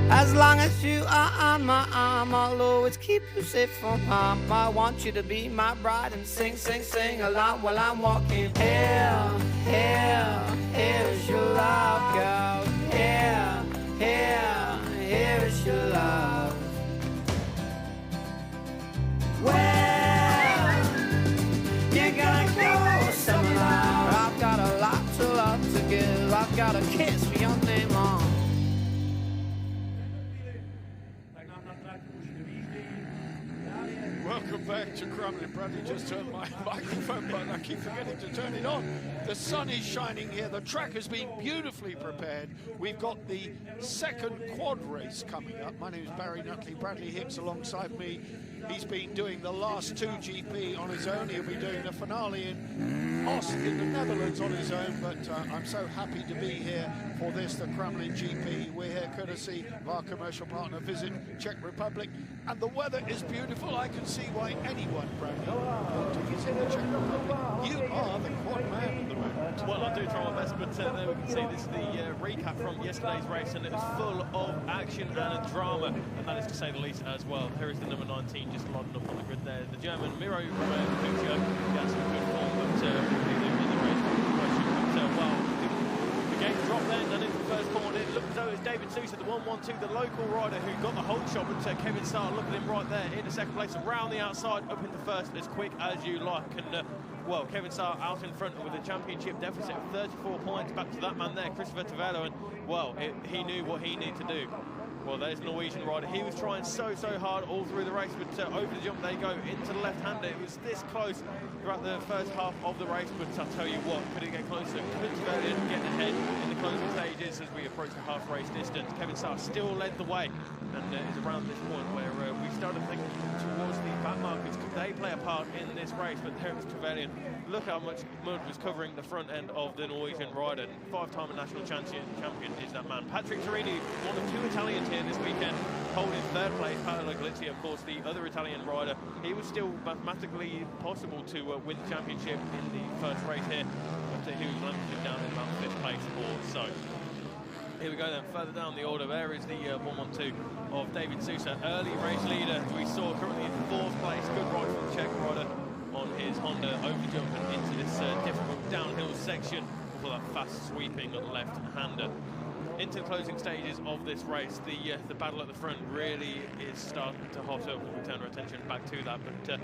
As long as you are on my arm, I'll always keep you safe from harm. I want you to be my bride and sing, sing, sing along while I'm walking. Here, here, here's your love, girl. Here, here, here is your love. Well, you're gonna go somewhere. I've got a lot to love to give. I've got a kiss for your name on. Welcome back to Kramolin. Bradley just turned my microphone button. I keep forgetting to turn it on. The sun is shining here. The track has been beautifully prepared. We've got the second quad race coming up. My name is Barry Nutley. Bradley Hicks alongside me. He's been doing the last 2 GP on his own. He'll be doing the finale in Oost in the Netherlands on his own. But I'm so happy to be here for this, the Kramolin GP. We're here courtesy of our commercial partner, Visit Czech Republic. And the weather is beautiful. I can see why anyone, Bradley, want to visit the Czech Republic. You are the quad man at the moment. Well, I do try my best, but there we can see this is the recap from yesterday's race, and it was full of action and drama, and that is to say the least as well. Here is the number 19 just loading up on the grid there. The German Miro Puccio got some good form, but really in the race question. But, well, the gate dropped then, and into the first corner. It looked as though it was David Sousa, the 112, the local rider who got the whole shot, but Kevin Starr, look at him right there, into second place, around the outside, up into first, as quick as you like. And well, Kevin Starr out in front with a championship deficit of 34 points back to that man there, Christopher Tavelo, and well, he knew what he needed to do. Well, there's Norwegian rider. He was trying so hard all through the race, but over the jump they go into the left-hander. It was this close throughout the first half of the race, but I'll tell you what, could it get closer? Could Tavelo get ahead in the closing stages as we approach the half-race distance? Kevin Starr still led the way, and it's around this point where we started thinking towards the back markers. Could they play a part in this race? But there was Tavelo. Look how much mud was covering the front end of the Norwegian rider. 5-time national champion is that man. Patrick Turini, one of 2 Italians here this weekend, holding third place. Paolo Glizzi, of course, the other Italian rider. He was still mathematically possible to win the championship in the first race here, but he was landed down in about 5th place or so. Here we go then, further down the order, there is the 112 of David Sousa, early race leader, who we saw currently in 4th place. Good ride from the Czech rider on his Honda, over jumping into this difficult downhill section for that fast sweeping left-hander. Into the closing stages of this race, the battle at the front really is starting to hot up. We'll turn our attention back to that, but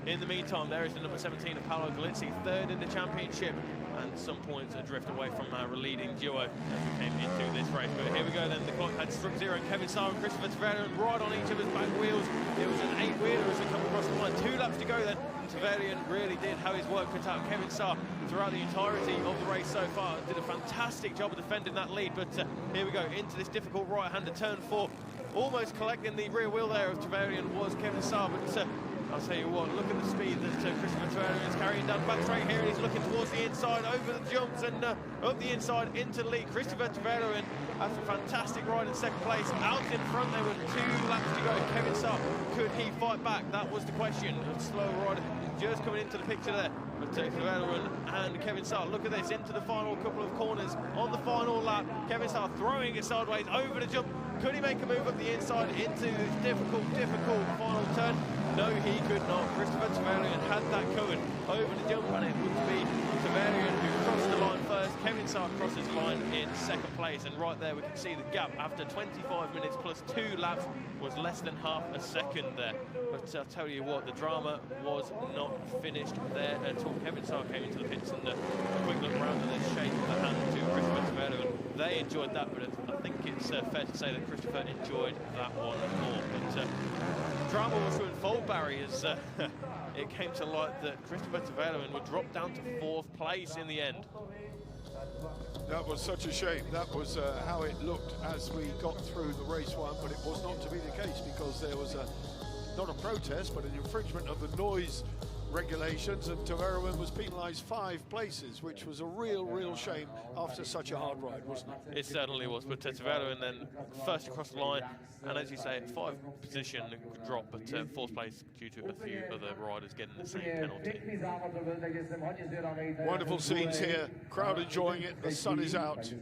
in the meantime, there is the number 17 of Paolo Glizzi, 3rd in the championship, and some points adrift away from our leading duo as we came into this race. But here we go then, the clock had struck 0, and Kevin Starr and Christopher Tavelian right on each of his back wheels. It was an 8-wheeler as they come across the line. 2 laps to go then. Tavelian really did have his work cut out. Kevin Starr, throughout the entirety of the race so far, did a fantastic job of defending that lead. But here we go, into this difficult right-hander turn 4. Almost collecting the rear wheel there of Tavelian was Kevin Starr, but I'll tell you what, look at the speed that Christopher Tavelian is carrying down back straight here, and he's looking towards the inside, over the jumps, and up the inside into the lead. Christopher Tavelian, after a fantastic ride in 2nd place, out in front there with 2 laps to go. Kevin Starr, could he fight back? That was the question. A slow rider just coming into the picture there. But Tavelian and Kevin Starr, look at this, into the final couple of corners on the final lap. Kevin Starr throwing it sideways over the jump. Could he make a move up the inside into this difficult final turn? No, he could not. Christopher Tavelian had that covered over the jump, and it would be Tavelian who crossed the line first. Kevin Starr crosses the line in 2nd place, and right there we can see the gap after 25 minutes plus 2 laps was less than half a second there. But I'll tell you what, the drama was not finished there at all. Kevin Starr came into the pits, and a quick look around and then shake of the hand to Christopher Tavelian. They enjoyed that, but I think it's fair to say that Christopher enjoyed that one more. But drama was to unfold, Barry, as it came to light that Christopher Tavelian would drop down to 4th place in the end. That was such a shame. That was how it looked as we got through the race 1, but it was not to be the case, because there was not a protest, but an infringement of the noise regulations, and Tavelian was penalised 5 places, which was a real shame after such a hard ride, wasn't it? It certainly was, but Tavelian then first across the line, and as you say, 5 position drop, but 4th place due to a few other riders getting the same penalty. Wonderful scenes here, crowd enjoying it, the sun is out.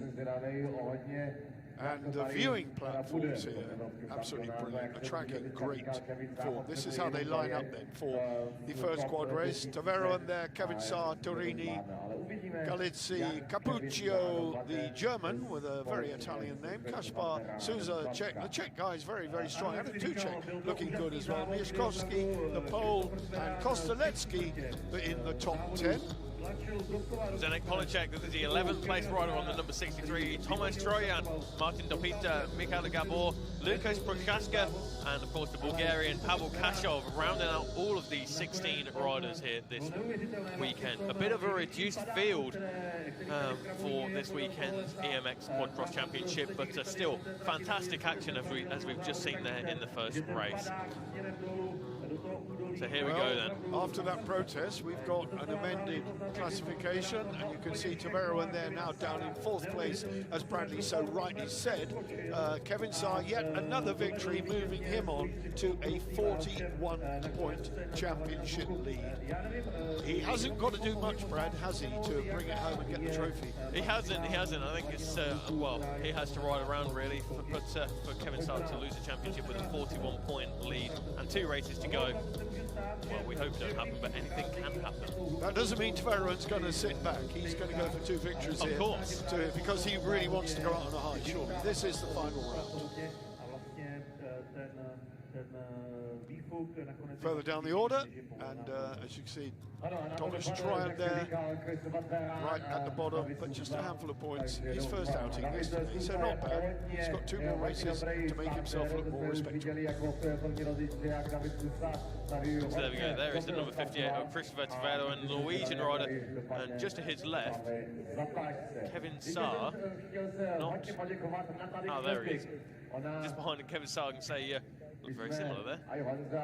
And the viewing platforms here, absolutely brilliant. The track in great form. This is how they line up then for the first quad race. Taveron there, Kevin Saar, Torini, Galizzi, Capuccio, the German with a very Italian name, Kaspar Souza, Czech. The Czech guy is very, very strong. Adam Tuchek looking good as well. Mieszkowski, the Pole, and Kosteletsky in the top 10. Zdeněk Polacek, this is the 11th place rider on the number 63. Tomáš Trojan, Martin Dopita, Michal Gabor, Lukas Prochaska, and of course the Bulgarian Pavel Kashov, rounding out all of these 16 riders here this weekend. A bit of a reduced field for this weekend's EMX Quadcross Championship, but still fantastic action as we've just seen there in the first race. So here we go then. After that protest, we've got an amended classification, and you can see Taveron there now down in 4th place, as Bradley so rightly said. Kevin Saar, yet another victory, moving him on to a 41-point championship lead. He hasn't got to do much, Brad, has he, to bring it home and get the trophy? He hasn't. I think it's, well, he has to ride around really, but for Kevin Saar to lose the championship with a 41-point lead and 2 races to go, well, we hope it don't happen, but anything can happen. That doesn't mean Taveron's going to sit back. He's going to go for 2 victories here. Of course. Because he really wants to go out on a high, surely. This is the final round. Further down the order, and as you can see, Thomas Troyan there, right at the bottom, but just a handful of points. His first outing yesterday, so not bad. He's got 2 more races to make himself look more respectable. So there we go, there is the number 58 of Christopher Taveron, and the Norwegian rider, and just to his left, Kevin Saar, not, oh there he is, just behind Kevin Saar, I can say, look very similar there.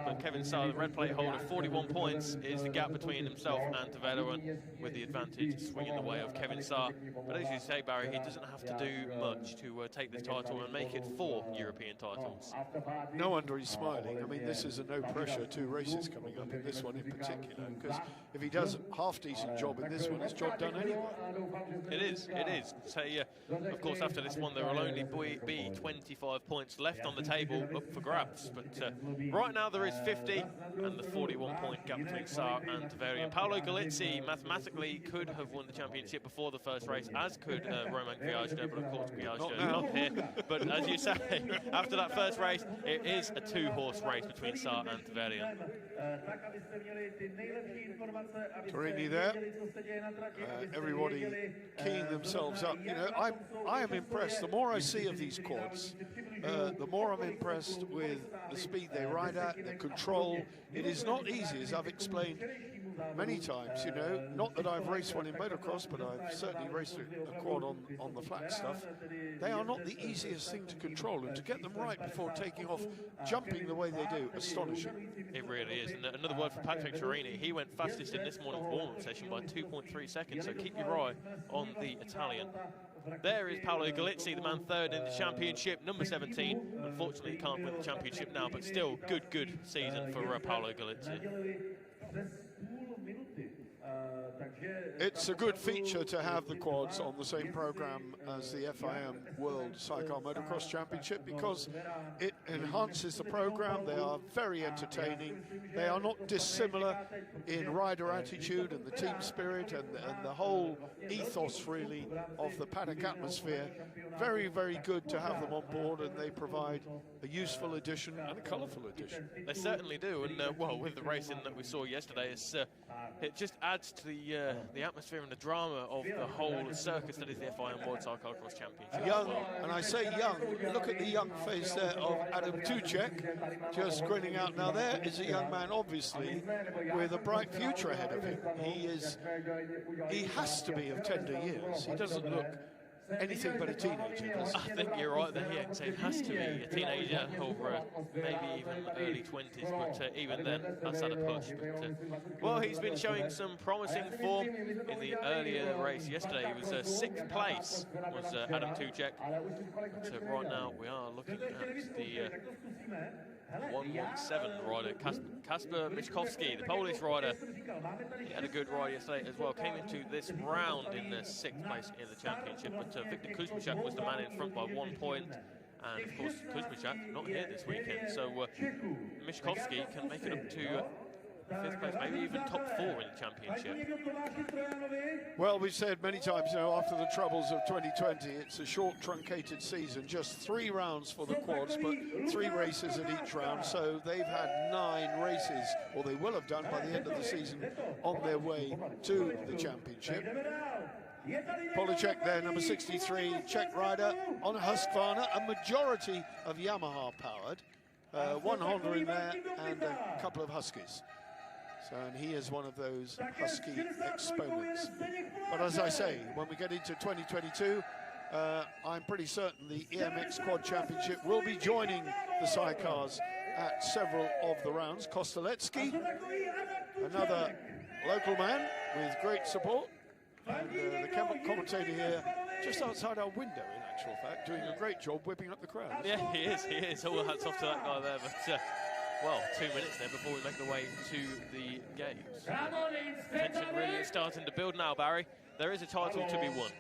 But Kevin Saar, the red plate holder, 41 points is the gap between himself and Taveron, with the advantage swinging the way of Kevin Saar. But as you say, Barry, he doesn't have to do much to take this title and make it 4 European titles. No wonder he's smiling. I mean, this is a no-pressure 2 races coming up, in this one in particular, because if he does a half-decent job in this one, it's job done anyway. It is. So, of course, after this one, there will only be 25 points left on the table up for grabs. But right now there is 50, and the 41-point gap between Saar and Taveron. Paolo Galizzi mathematically could have won the championship before the first race, as could Romain Kviajda, but of course Kviajda not here. But as you say, after that first race, it is a 2-horse race between Saar and Taveron. Torini there, everybody keying themselves up. You know, I am impressed. The more I see of these quads, the more I'm impressed with the speed they ride at, the control. It is not easy, as I've explained many times, you know, not that I've raced one in motocross, but I've certainly raced a quad on the flat stuff. They are not the easiest thing to control, and to get them right before taking off, jumping the way they do, astonishing. It really is. And another word for Patrick Torini, he went fastest in this morning's warm-up session by 2.3 seconds, so keep your eye on the Italian. There is Paolo Galizzi, the man 3rd in the championship, number 17. Unfortunately, he can't win the championship now, but still good season for Paolo Galizzi. It's a good feature to have the quads on the same program as the FIM World Sidecar Motocross Championship, because it enhances the program. They are very entertaining. They are not dissimilar in rider attitude and the team spirit and the whole ethos, really, of the paddock atmosphere. Very good to have them on board, and they provide a useful addition and a colourful addition. They certainly do, and well, with the racing that we saw yesterday, it just adds to the atmosphere and the drama of the whole circus that is the FIM World Sidecarcross Championship. Young, and I say young, look at the young face there of Adam Tuchek, just grinning out. Now there is a young man, obviously, with a bright future ahead of him. He has to be of tender years. He doesn't look anything but a teenager, does he? I think you're right there. He has to be a teenager, or maybe even early 20s, but even then, that's at a push. But, well, he's been showing some promising form in the earlier race yesterday. He was 6th place, was Adam Tuchek. So right now we are looking at the 117 rider, Kasper Miszkowski, the Polish rider. He had a good ride yesterday as well. Came into this round in the 6th place in the championship, but Victor Kuzmichak was the man in front by 1 point. And of course, Kuzmichak not here this weekend, so Miszkowski can make it up to 5th place, maybe even top 4 in the championship. Well, we've said many times, after the troubles of 2020, it's a short, truncated season, just 3 rounds for the quads, but 3 races at each round. So they've had 9 races, or they will have done by the end of the season, on their way to the championship. Polacek there, number 63, Czech rider on a Husqvarna, a majority of Yamaha powered. 1 Honda in there and a couple of Huskies. So, and he is one of those Husky exponents. But as I say, when we get into 2022, I'm pretty certain the EMX Quad Championship will be joining the sidecars at several of the rounds. Kosteletsky, another local man with great support. And the commentator here, just outside our window, in actual fact, doing a great job whipping up the crowd. Yeah, he is. All hats off to that guy there. But, well, 2 minutes there before we make the way to the gates. Tension really is starting to build now, Barry. There is a title to be won.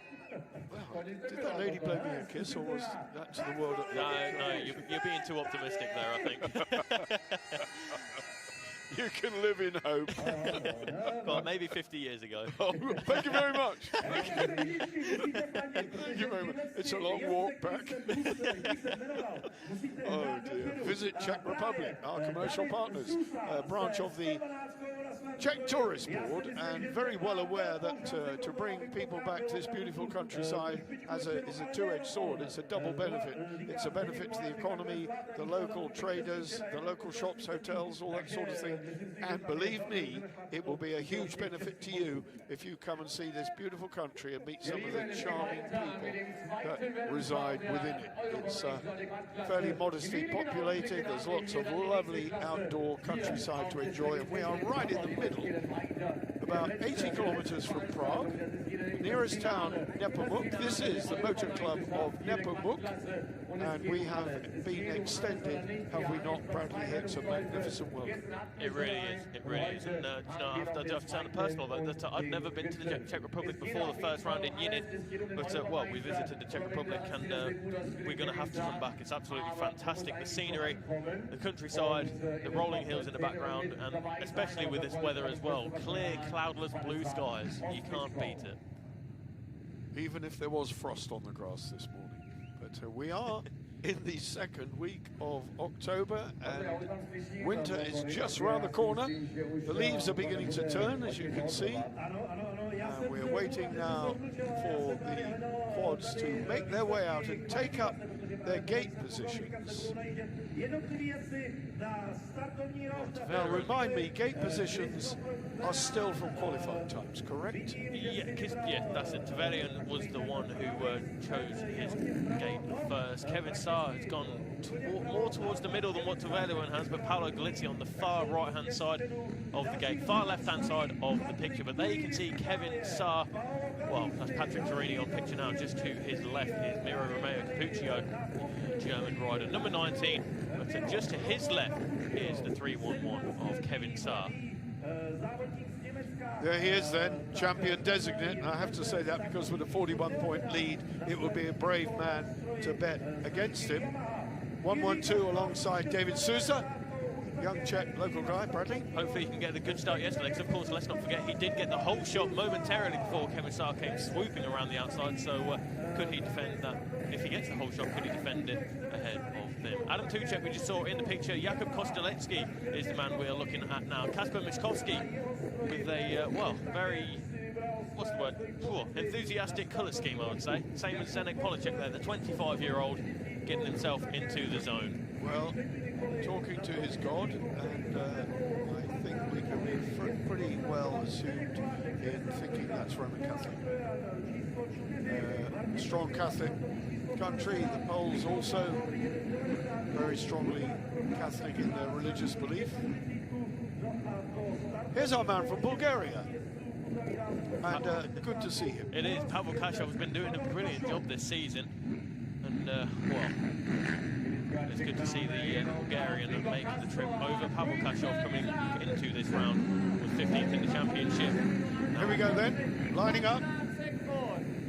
Well, did that lady blow me a kiss, or was that to the world? No, you're being too optimistic there, I think. You can live in hope. Well, maybe 50 years ago. Oh, thank you very much. Thank you very much. It's a long walk back. Oh dear. Visit Czech Republic, our commercial partners, branch of the Czech Tourist Board, and very well aware that to bring people back to this beautiful countryside is a two-edged sword. It's a double benefit. It's a benefit to the economy, the local traders, the local shops, hotels, all that sort of thing. And believe me, it will be a huge benefit to you if you come and see this beautiful country and meet some of the charming people that reside within it. It's fairly modestly populated. There's lots of lovely outdoor countryside to enjoy, and we are right in the middle, about 80 kilometers from Prague. Nearest town, Nepomuk. This is the motor club of Nepomuk, and we have been extended, have we not, Bradley Hicks, a magnificent welcome. It really is. It really is. And I have to sound personal that I've never been to the Czech Republic before the first round in Yinin, but well, we visited the Czech Republic, and we're going to have to come back. It's absolutely fantastic. The scenery, the countryside, the rolling hills in the background, and especially with this weather as well, clear, cloudless blue skies. You can't beat it. Even if there was frost on the grass this morning. But we are in the 2nd week of October, and winter is just around the corner. The leaves are beginning to turn, as you can see. We're waiting now for the quads to make their way out and take up their gate positions. Now, remind me, gate positions are still from qualifying times, correct? Yeah, that's it. Tverian was the one who chose his gate first. Kevin Saar has gone more towards the middle than what Tverian has, but Paolo Galizzi on the far right-hand side of the gate, far left-hand side of the picture. But there you can see Kevin Saar, well, that's Patrick Torini on picture now. Just to his left is Miro Romeo Capuccio, German rider, number 19. But just to his left is the 311 of Kevin Saar. There he is then, champion designate. And I have to say that because with a 41-point lead, it would be a brave man to bet against him. 112 alongside David Souza, young Czech local guy. Bradley? Hopefully he can get a good start yesterday, because of course, let's not forget, he did get the whole shot momentarily before Kevin Saar came swooping around the outside. So could he defend that? If he gets the whole shot, could he defend it ahead of them? Adam Tuchek, we just saw in the picture. Jakub Kosteletsky is the man we are looking at now. Kasper Miszkowski with a, well, very, what's the word? Enthusiastic colour scheme, I would say. Same as Zdeněk Polacek there, the 25-year-old getting himself into the zone. Well, talking to his God, and I think we can be pretty well assumed in thinking that's Roman Catholic. Strong Catholic country. The Poles also very strongly Catholic in their religious belief. Here's our man from Bulgaria, and good to see him. It is. Pavel Kashov's been doing a brilliant job this season, and well, It's good to see the Bulgarian making the trip over. Pavel Kashov coming into this round with 15th in the championship. Here we go then, lining up.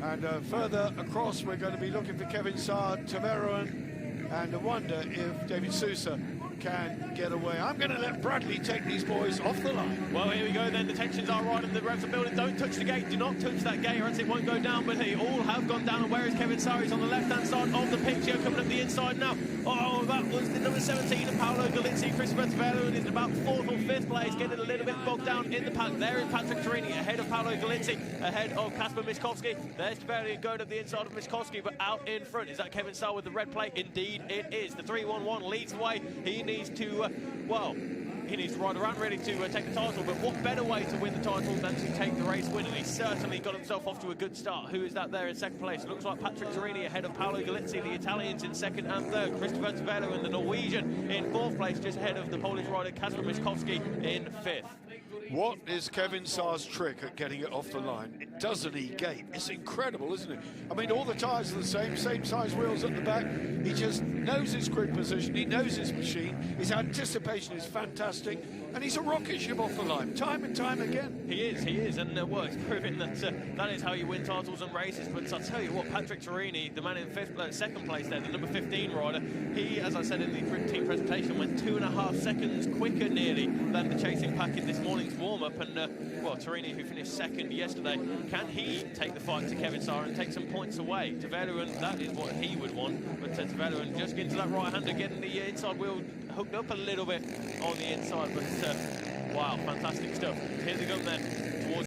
And further across, we're going to be looking for Kevin Saar, Taveron, and I wonder if David Sousa can get away. I'm going to let Bradley take these boys off the line. Well, here we go then. The tensions are right and the revs are building. Don't touch the gate. Do not touch that gate or else it won't go down. But they all have gone down. And where is Kevin Saar? He's on the left-hand side of the picture, coming up the inside now. Oh, that was the number 17 of Paolo Galizzi. Christopher Taveron is about 4th or 5th place, getting a little bit bogged down in the pack. There is Patrick Turini ahead of Paolo Galizzi, ahead of Kasper Miskovsky. There's Taveron going up the inside of Miskovsky, but out in front. Is that Kevin Saar with the red plate? Indeed, it is. The 311 leads the way. He needs to, he needs to ride around ready to take the title, but what better way to win the title than to take the race win? And he's certainly got himself off to a good start. Who is that there in second place? Looks like Patrick Turini ahead of Paolo Galizzi, the Italians in second and third. Christopher Taveron and the Norwegian in 4th place, just ahead of the Polish rider Kasper Miskovsky in 5th. What is Kevin Saar's trick at getting it off the line? It doesn't he gate? It's incredible, isn't it? I mean, all the tyres are the same size wheels at the back. He just knows his grid position, he knows his machine, his anticipation is fantastic, and he's a rocket ship off the line, time and time again. He is, and well, it's proving that that is how you win titles and races. But I'll tell you what, Patrick Turini, the man in second place there, the number 15 rider, he, as I said in the team presentation, went 2.5 seconds quicker nearly than the chasing pack in this morning's warm-up. And well, Turini, who finished second yesterday, can he take the fight to Kevin Saar and take some points away? Taveron, that is what he would want, but Taveron just getting to that right-hander, getting the inside wheel hooked up a little bit on the inside, but wow, fantastic stuff. Here they go then.